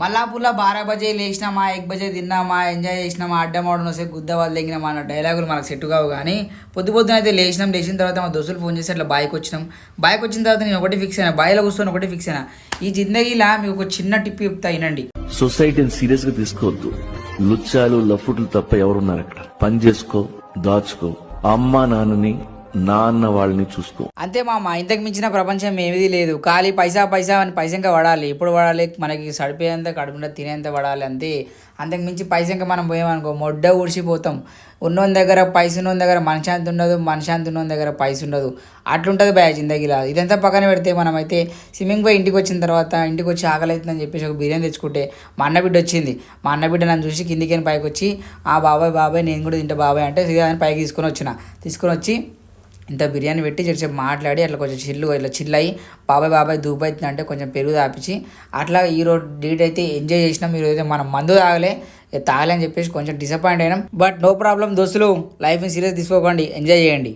మల్లాపూర్లో 12 బజే లేచినామా 1 బజే తిన్నామా ఎంజాయ్ చేసినామా అడ్డమాడను వస్తే గుద్ద వాళ్ళు తెగినామా అన్న డైలాగులు మనకు సెట్ కావు. కానీ పొద్దున అయితే లేచిన తర్వాత మా దోస్తులు ఫోన్ చేసి అట్లా బాయ్కి వచ్చినాం. బాయ్కి వచ్చిన తర్వాత నేను ఒకటి ఫిక్స్ అయినా, బాయ్లో కూర్చొని ఒకటి ఫిక్స్ అయినా, ఈ జిందగీలా మీకు ఒక చిన్న టిప్ చెప్తా వినండి. సొసైటీని సీరియస్ గా తీసుకోవద్దు. లుచ్చాలు లఫుట్లు తప్ప ఎవరున్నారు అక్కడ? పని చేసుకో, దాచుకో, అమ్మా నాన్నని నాన్న వాళ్ళని చూసుకో. అంతే మామ, ఇంతకు మించిన ప్రపంచం ఏమీ లేదు. ఖాళీ పైసా అని పైసంగా పడాలి. ఎప్పుడు పడాలి? మనకి సడిపోయేంత కడుపుండా తినేంత పడాలి అంతే. అంతకు మించి పైసంగా మనం పోయామనుకో మొడ్డ ఊడ్చిపోతాం. ఉన్నోని దగ్గర పైస ఉన్నోని దగ్గర మనశాంతి ఉండదు, మనశాంతి ఉన్నోని దగ్గర పైస ఉండదు. అట్లుంటుంది భయ జిందగీలా. ఇదంతా పక్కన పెడితే మనమైతే స్విమ్మింగ్ పోయి ఇంటికి వచ్చిన తర్వాత ఇంటికి వచ్చి ఆకలి అవుతుందని చెప్పేసి ఒక బిర్యానీ తెచ్చుకుంటే మా అన్న బిడ్డ వచ్చింది. మా అన్న బిడ్డ నన్ను చూసి కిందికి పైకి వచ్చి ఆ బాబాయ్ నేను కూడా తింటా బాబాయ్ అంటే సీదా పైకి తీసుకొని వచ్చి ఇంత బిర్యానీ పెట్టి చెరిసేపు మాట్లాడి అట్లా కొంచెం ఇట్లా చిల్లయి బాబాయ్ దూపు అవుతుంది అంటే కొంచెం పెరుగు తాపించి అట్లా ఈరోజు డేట్ అయితే ఎంజాయ్ చేసినాం. ఈరోజు అయితే మనం మందు తాగలే అని చెప్పేసి కొంచెం డిసప్పాయింట్ అయినాం. బట్ నో ప్రాబ్లం దోస్తులు, లైఫ్ని సీరియస్ తీసుకోకండి, ఎంజాయ్ చేయండి.